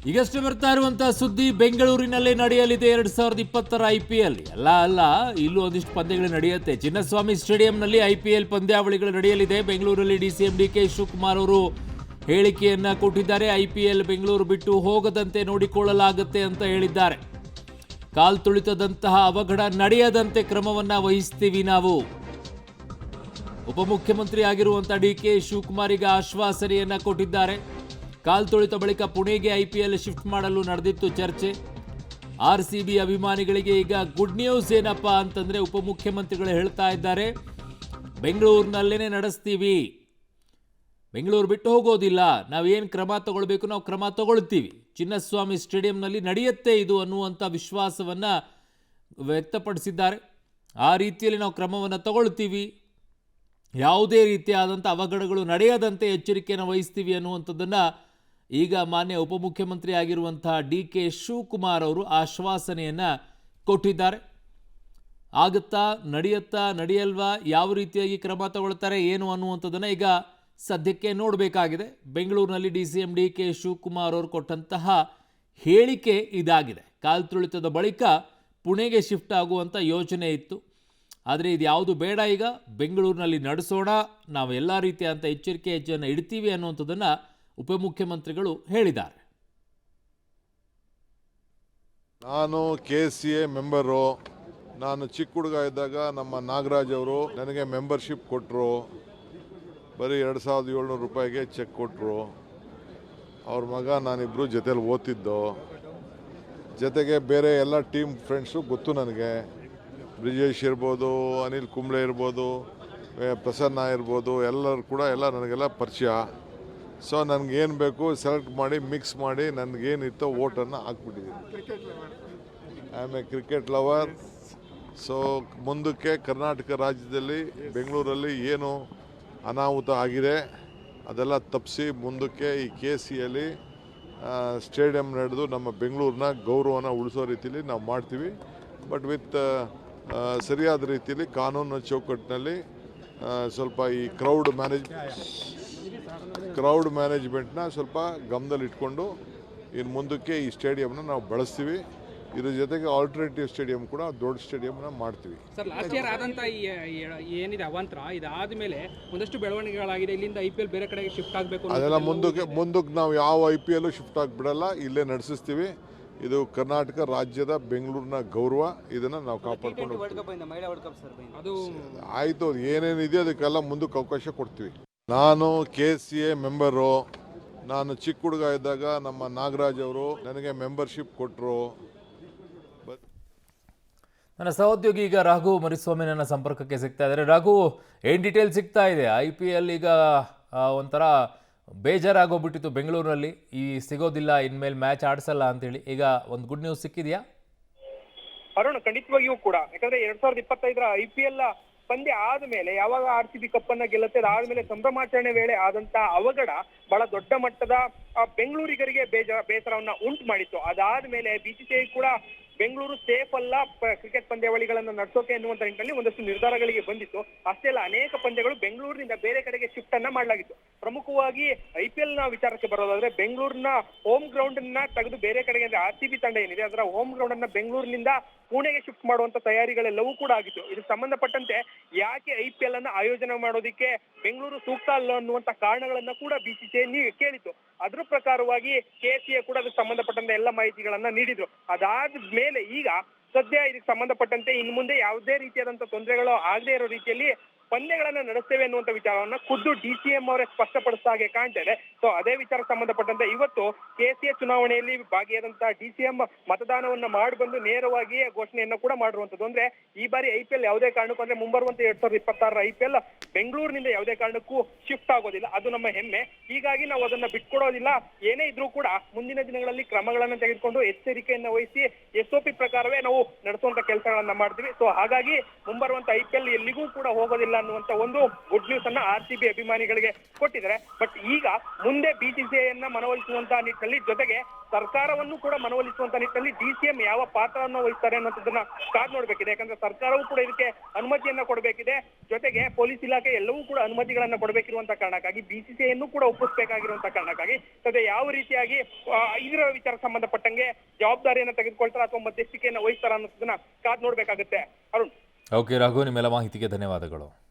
ಈಗಷ್ಟೇ ಬರ್ತಾ ಇರುವಂತಹ ಸುದ್ದಿ, ಬೆಂಗಳೂರಿನಲ್ಲಿ ನಡೆಯಲಿದೆ 2020ರ IPL. ಅಲ್ಲ ಇಲ್ಲೂ ಒಂದಿಷ್ಟು ಪಂದ್ಯಗಳು ನಡೆಯುತ್ತೆ. ಚಿನ್ನಸ್ವಾಮಿ ಸ್ಟೇಡಿಯಂನಲ್ಲಿ IPL ಪಂದ್ಯಾವಳಿಗಳು ನಡೆಯಲಿದೆ. ಬೆಂಗಳೂರಲ್ಲಿ DCM DK ಶಿವಕುಮಾರ್ ಅವರು ಹೇಳಿಕೆಯನ್ನ ಕೊಟ್ಟಿದ್ದಾರೆ. IPL ಬೆಂಗಳೂರು ಬಿಟ್ಟು ಹೋಗದಂತೆ ನೋಡಿಕೊಳ್ಳಲಾಗುತ್ತೆ ಅಂತ ಹೇಳಿದ್ದಾರೆ. ಕಾಲ್ ತುಳಿತದಂತಹ ಅವಘಡ ನಡೆಯದಂತೆ ಕ್ರಮವನ್ನ ವಹಿಸ್ತೀವಿ ನಾವು. ಉಪಮುಖ್ಯಮಂತ್ರಿ ಆಗಿರುವಂತಹ DK ಶಿವಕುಮಾರ್ ಈಗ ಆಶ್ವಾಸನೆಯನ್ನ ಕೊಟ್ಟಿದ್ದಾರೆ. ಕಾಲ್ ತುಳಿತ ಬಳಿಕ ಪುಣೆಗೆ IPL ಶಿಫ್ಟ್ ಮಾಡಲು ನಡೆದಿತ್ತು ಚರ್ಚೆ. RCB ಅಭಿಮಾನಿಗಳಿಗೆ ಈಗ ಗುಡ್ ನ್ಯೂಸ್ ಏನಪ್ಪಾ ಅಂತಂದ್ರೆ, ಉಪಮುಖ್ಯಮಂತ್ರಿಗಳು ಹೇಳ್ತಾ ಇದ್ದಾರೆ, ಬೆಂಗಳೂರಿನಲ್ಲೇನೆ ನಡೆಸ್ತೀವಿ, ಬೆಂಗಳೂರು ಬಿಟ್ಟು ಹೋಗೋದಿಲ್ಲ, ನಾವೇನು ಕ್ರಮ ತಗೊಳ್ಬೇಕು ನಾವು ಕ್ರಮ ತಗೊಳ್ತೀವಿ, ಚಿನ್ನಸ್ವಾಮಿ ಸ್ಟೇಡಿಯಂನಲ್ಲಿ ನಡೆಯುತ್ತೆ ಇದು ಅನ್ನುವಂಥ ವಿಶ್ವಾಸವನ್ನ ವ್ಯಕ್ತಪಡಿಸಿದ್ದಾರೆ. ಆ ರೀತಿಯಲ್ಲಿ ನಾವು ಕ್ರಮವನ್ನು ತಗೊಳ್ತೀವಿ, ಯಾವುದೇ ರೀತಿಯಾದಂಥ ಅವಘಡಗಳು ನಡೆಯದಂತೆ ಎಚ್ಚರಿಕೆಯನ್ನು ವಹಿಸ್ತೀವಿ ಅನ್ನುವಂಥದ್ದನ್ನು ಈಗ ಮಾನ್ಯ ಉಪಮುಖ್ಯಮಂತ್ರಿ ಆಗಿರುವಂತಹ DK ಶಿವಕುಮಾರ್ ಅವರು ಆಶ್ವಾಸನೆಯನ್ನು ಕೊಟ್ಟಿದ್ದಾರೆ. ಆಗುತ್ತಾ, ನಡೆಯುತ್ತಾ, ನಡೆಯಲ್ವಾ, ಯಾವ ರೀತಿಯಾಗಿ ಕ್ರಮ ತಗೊಳ್ತಾರೆ ಏನು ಅನ್ನುವಂಥದ್ದನ್ನು ಈಗ ಸದ್ಯಕ್ಕೆ ನೋಡಬೇಕಾಗಿದೆ. ಬೆಂಗಳೂರಿನಲ್ಲಿ DCM DK ಶಿವಕುಮಾರ್ ಅವರು ಕೊಟ್ಟಂತಹ ಹೇಳಿಕೆ ಇದಾಗಿದೆ. ಕಾಲ್ ತುಳಿತದ ಬಳಿಕ ಪುಣೆಗೆ ಶಿಫ್ಟ್ ಆಗುವಂಥ ಯೋಚನೆ ಇತ್ತು, ಆದರೆ ಇದು ಯಾವುದು ಬೇಡ, ಈಗ ಬೆಂಗಳೂರಿನಲ್ಲಿ ನಡೆಸೋಣ, ನಾವು ಎಲ್ಲ ರೀತಿಯಾದಂಥ ಎಚ್ಚರಿಕೆ ಹೆಜ್ಜೆಯನ್ನು ಇಡ್ತೀವಿ ಅನ್ನುವಂಥದ್ದನ್ನು ಉಪಮುಖ್ಯಮಂತ್ರಿಗಳು ಹೇಳಿದ್ದಾರೆ. ನಾನು KCA ಮೆಂಬರು. ನಾನು ಚಿಕ್ಕ ಹುಡುಗ ಇದ್ದಾಗ ನಮ್ಮ ನಾಗರಾಜ್ ಅವರು ನನಗೆ ಮೆಂಬರ್ಶಿಪ್ ಕೊಟ್ಟರು. ಬರೀ 2700 ರೂಪಾಯಿಗೆ ಚೆಕ್ ಕೊಟ್ಟರು. ಅವ್ರ ಮಗ ನಾನಿಬ್ಬರು ಜೊತೆಲಿ ಓದ್ತಿದ್ದೋ. ಜೊತೆಗೆ ಬೇರೆ ಎಲ್ಲ ಟೀಮ್ ಫ್ರೆಂಡ್ಸು ಗೊತ್ತು ನನಗೆ. ಬ್ರಿಜೇಶ್ ಇರ್ಬೋದು, ಅನಿಲ್ ಕುಂಬ್ಳೆ ಇರ್ಬೋದು, ಪ್ರಸನ್ನ ಇರ್ಬೋದು, ಎಲ್ಲರೂ ಕೂಡ ನನಗೆಲ್ಲ ಪರಿಚಯ. ಸೊ ನನಗೇನು ಬೇಕು ಸೆಲೆಕ್ಟ್ ಮಾಡಿ ಮಿಕ್ಸ್ ಮಾಡಿ ನನಗೇನಿತ್ತೋ ಓಟನ್ನು ಹಾಕ್ಬಿಟ್ಟಿದ್ದೀನಿ. I am a cricket lover. So ಮುಂದಕ್ಕೆ ಕರ್ನಾಟಕ ರಾಜ್ಯದಲ್ಲಿ ಬೆಂಗಳೂರಲ್ಲಿ ಏನು ಅನಾಹುತ ಆಗಿದೆ ಅದೆಲ್ಲ ತಪ್ಪಿಸಿ ಮುಂದಕ್ಕೆ ಈ KCಯಲ್ಲಿ ಸ್ಟೇಡಿಯಂ ನಡೆದು ನಮ್ಮ ಬೆಂಗಳೂರಿನ ಗೌರವನ ಉಳಿಸೋ ರೀತಿಯಲ್ಲಿ ನಾವು ಮಾಡ್ತೀವಿ. ಬಟ್ ವಿತ್ ಸರಿಯಾದ ರೀತಿಯಲ್ಲಿ ಕಾನೂನು ಚೌಕಟ್ಟಿನಲ್ಲಿ ಸ್ವಲ್ಪ ಈ ಕ್ರೌಡ್ ಮ್ಯಾನೇಜ್ಮೆಂಟ್ನ ಸ್ವಲ್ಪ ಗಮನದಲ್ಲಿ ಇಟ್ಕೊಂಡು ಇನ್ನು ಮುಂದಕ್ಕೆ ಈ ಸ್ಟೇಡಿಯಂನ ನಾವು ಬಳಸ್ತೀವಿ. ಇದ್ರ ಜೊತೆಗೆ ಆಲ್ಟರ್ನೇಟಿವ್ ಸ್ಟೇಡಿಯಂ ಕೂಡ ದೊಡ್ಡ ಸ್ಟೇಡಿಯಂನ ಮಾಡ್ತೀವಿ. ಸರ್, ಲಾಸ್ಟ್ ಇಯರ್ ಆದಂಥ ಏನಿದೆ ಅವಾಂತರ, ಇದಾದ ಮೇಲೆ ಒಂದಷ್ಟು ಬೆಳವಣಿಗೆಗಳಾಗಿದೆ. ಇಲ್ಲಿಂದ IPL ಬೇರೆ ಕಡೆಗೆ ಶಿಫ್ಟ್ ಆಗಬೇಕು, ಅದೆಲ್ಲ ಮುಂದಕ್ಕೆ ನಾವು ಯಾವ IPL ಶಿಫ್ಟ್ ಆಗಿಬಿಡಲ್ಲ, ಇಲ್ಲೇ ನಡೆಸಿಸ್ತೀವಿ. ಇದು ಕರ್ನಾಟಕ ರಾಜ್ಯದ ಬೆಂಗಳೂರಿನ ಗೌರವ, ಇದನ್ನು ನಾವು ಕಾಪಾಡ್ಕೊಂಡು ಆಯಿತು. ಏನೇನಿದೆ ಅದಕ್ಕೆಲ್ಲ ಮುಂದಕ್ಕೆ ಅವಕಾಶ ಕೊಡ್ತೀವಿ. ನಾನು KCA ಮೆಂಬರು. ನಾನು ಚಿಕ್ಕ ಹುಡುಗ ಇದ್ದಾಗ ನಮ್ಮ ನಾಗರಾಜ್ ಅವರು ನನಗೆ ಮೆಂಬರ್ಶಿಪ್ ಕೊಟ್ಟರು. ನನ್ನ ಸಹೋದ್ಯೋಗಿ ಈಗ ರಾಘು ಮರಿಸ್ವಾಮಿ ನನ್ನ ಸಂಪರ್ಕಕ್ಕೆ ಸಿಗ್ತಾ ಇದ್ದಾರೆ. ರಾಘು, ಏನು ಡೀಟೇಲ್ ಸಿಗ್ತಾ ಇದೆ? IPL ಈಗ ಒಂಥರ ಬೇಜಾರಾಗೋಗ್ಬಿಟ್ಟಿತ್ತು ಬೆಂಗಳೂರಿನಲ್ಲಿ, ಈ ಸಿಗೋದಿಲ್ಲ, ಇನ್ಮೇಲೆ ಮ್ಯಾಚ್ ಆಡಿಸಲ್ಲ ಅಂತೇಳಿ. ಈಗ ಒಂದು ಗುಡ್ ನ್ಯೂಸ್ ಸಿಕ್ಕಿದೆಯಾ? ಅರುಣ್, ಖಂಡಿತವಾಗಿಯೂ ಕೂಡ. ಯಾಕಂದ್ರೆ 2025ರ IPL ಪಂದ್ಯ ಆದ್ಮೇಲೆ ಯಾವಾಗ RCB ಕಪ್ ಅನ್ನ ಗೆಲ್ಲುತ್ತೆ, ಅದಾದ್ಮೇಲೆ ಸಂಭ್ರಮಾಚರಣೆ ವೇಳೆ ಆದಂತ ಅವಘಡ ಬಹಳ ದೊಡ್ಡ ಮಟ್ಟದ ಬೆಂಗಳೂರಿಗರಿಗೆ ಬೇಸರವನ್ನ ಉಂಟು ಮಾಡಿತ್ತು. ಅದಾದ್ಮೇಲೆ BCCI ಕೂಡ ಬೆಂಗಳೂರು ಸೇಫ್ ಅಲ್ಲ ಕ್ರಿಕೆಟ್ ಪಂದ್ಯಾವಳಿಗಳನ್ನ ನಡೆಸೋಕೆ ಎನ್ನುವಂತ ನಿಟ್ಟಿನಲ್ಲಿ ಒಂದಷ್ಟು ನಿರ್ಧಾರಗಳಿಗೆ ಬಂದಿತ್ತು. ಅಷ್ಟೇ ಅಲ್ಲ, ಅನೇಕ ಪಂದ್ಯಗಳು ಬೆಂಗಳೂರಿನಿಂದ ಬೇರೆ ಕಡೆಗೆ ಶಿಫ್ಟ್ ಅನ್ನ ಮಾಡಲಾಗಿತ್ತು. ಪ್ರಮುಖವಾಗಿ IPL ನ ವಿಚಾರಕ್ಕೆ ಬರೋದಾದ್ರೆ, ಬೆಂಗಳೂರಿನ ಹೋಮ್ ಗ್ರೌಂಡ್ ಅನ್ನ ತೆಗೆದು ಬೇರೆ ಕಡೆಗೆ, ಅಂದ್ರೆ RCB ತಂಡ ಏನಿದೆ ಅದರ ಹೋಮ್ ಗ್ರೌಂಡ್ ಅನ್ನ ಬೆಂಗಳೂರಿನಿಂದ ಪುಣೆಗೆ ಶಿಫ್ಟ್ ಮಾಡುವಂತ ತಯಾರಿಗಳೆಲ್ಲವೂ ಕೂಡ ಆಗಿತ್ತು. ಇದಕ್ಕೆ ಸಂಬಂಧಪಟ್ಟಂತೆ ಯಾಕೆ IPL ಅನ್ನ ಆಯೋಜನೆ ಮಾಡೋದಿಕ್ಕೆ ಬೆಂಗಳೂರು ಸೂಕ್ತ ಅಲ್ಲ ಅನ್ನುವಂತ ಕಾರಣಗಳನ್ನ ಕೂಡ BCCI ಕೇಳಿತ್ತು. ಅದ್ರ ಪ್ರಕಾರವಾಗಿ KCA ಕೂಡ ಅದಕ್ಕೆ ಸಂಬಂಧಪಟ್ಟಂತೆ ಎಲ್ಲ ಮಾಹಿತಿಗಳನ್ನ ನೀಡಿದ್ರು. ಅದಾದ ಮೇಲೆ ಈಗ ಸದ್ಯ ಇದಕ್ಕೆ ಸಂಬಂಧಪಟ್ಟಂತೆ ಇನ್ನು ಮುಂದೆ ಯಾವುದೇ ರೀತಿಯಾದಂತ ತೊಂದರೆಗಳು ಆಗದೆ ಇರೋ ರೀತಿಯಲ್ಲಿ ಪಂದ್ಯಗಳನ್ನ ನಡೆಸ್ತೇವೆ ಅನ್ನುವಂತ ವಿಚಾರವನ್ನ ಖುದ್ದು DCM ಅವರೇ ಸ್ಪಷ್ಟಪಡಿಸಿದ ಹಾಗೆ ಕಾಣ್ತಾ ಇದೆ. ಸೊ ಅದೇ ವಿಚಾರಕ್ಕೆ ಸಂಬಂಧಪಟ್ಟಂತೆ ಇವತ್ತು KCA ಚುನಾವಣೆಯಲ್ಲಿ ಭಾಗಿಯಾದಂತಹ DCM ಮತದಾನವನ್ನ ಮಾಡಿ ಬಂದು ನೇರವಾಗಿ ಘೋಷಣೆಯನ್ನ ಕೂಡ ಮಾಡಿರುವಂತದ್ದು. ಅಂದ್ರೆ ಈ ಬಾರಿ IPL ಯಾವುದೇ ಕಾರಣಕ್ಕೂ, ಅಂದ್ರೆ ಮುಂಬರುವಂತ 2026ರ IPL ಬೆಂಗಳೂರಿನಿಂದ ಯಾವುದೇ ಕಾರಣಕ್ಕೂ ಶಿಫ್ಟ್ ಆಗೋದಿಲ್ಲ. ಅದು ನಮ್ಮ ಹೆಮ್ಮೆ. ಹೀಗಾಗಿ ನಾವು ಅದನ್ನ ಬಿಟ್ಕೊಡೋದಿಲ್ಲ. ಏನೇ ಇದ್ರೂ ಕೂಡ ಮುಂದಿನ ದಿನಗಳಲ್ಲಿ ಕ್ರಮಗಳನ್ನ ತೆಗೆದುಕೊಂಡು ಎಚ್ಚರಿಕೆಯನ್ನ ವಹಿಸಿ SOP ಪ್ರಕಾರವೇ ನಾವು ನಡೆಸುವಂತ ಕೆಲಸಗಳನ್ನ ಮಾಡ್ತೀವಿ. ಸೊ ಹಾಗಾಗಿ ಮುಂಬರುವಂತ IPL ಎಲ್ಲಿಗೂ ಕೂಡ ಹೋಗೋದಿಲ್ಲ ಇಲ್ಲ ಅನ್ನುವಂತ ಒಂದು ಗುಡ್ ನ್ಯೂಸ್ ಅನ್ನ RCB ಅಭಿಮಾನಿಗಳಿಗೆ ಕೊಟ್ಟಿದ್ದಾರೆ. ಬಟ್ ಈಗ ಮುಂದೆ BCCI ಅನ್ನ ಮನವೊಲಿಸುವಂತಹ ನಿಟ್ಟಿನಲ್ಲಿ ಜೊತೆಗೆ ಸರ್ಕಾರವನ್ನು ಕೂಡ ಮನವೊಲಿಸುವಂತ ನಿಟ್ಟಿನಲ್ಲಿ DCM ಯಾವ ಪಾತ್ರವನ್ನು ವಹಿಸ್ತಾರೆ ಅನ್ನೋದನ್ನ ಕಾದ್ ನೋಡ್ಬೇಕಿದೆ. ಯಾಕಂದ್ರೆ ಸರ್ಕಾರವೂ ಕೂಡ ಇದಕ್ಕೆ ಅನುಮತಿಯನ್ನ ಕೊಡಬೇಕಿದೆ, ಜೊತೆಗೆ ಪೊಲೀಸ್ ಇಲಾಖೆ ಎಲ್ಲವೂ ಕೂಡ ಅನುಮತಿಗಳನ್ನ ಕೊಡಬೇಕಿರುವಂತ ಕಾರಣಕ್ಕಾಗಿ BCCI ಅನ್ನು ಕೂಡ ಒಪ್ಪಿಸಬೇಕಾಗಿರುವಂತ ಕಾರಣಕ್ಕಾಗಿ ಸದ್ಯ ಯಾವ ರೀತಿಯಾಗಿ ಇದರ ವಿಚಾರ ಸಂಬಂಧಪಟ್ಟಂಗೆ ಜವಾಬ್ದಾರಿಯನ್ನ ತೆಗೆದುಕೊಳ್ತಾರ ಅಥವಾ ಮಧ್ಯಸ್ಥಿಕೆಯನ್ನ ವಹಿಸ್ತಾರ ಅನ್ನೋದನ್ನ ಕಾದ್ ನೋಡ್ಬೇಕಾಗುತ್ತೆ. ಅರುಣ್. ಓಕೆ ರಘು, ನಿಮ್ಮೆಲ್ಲ ಮಾಹಿತಿಗೆ ಧನ್ಯವಾದಗಳು.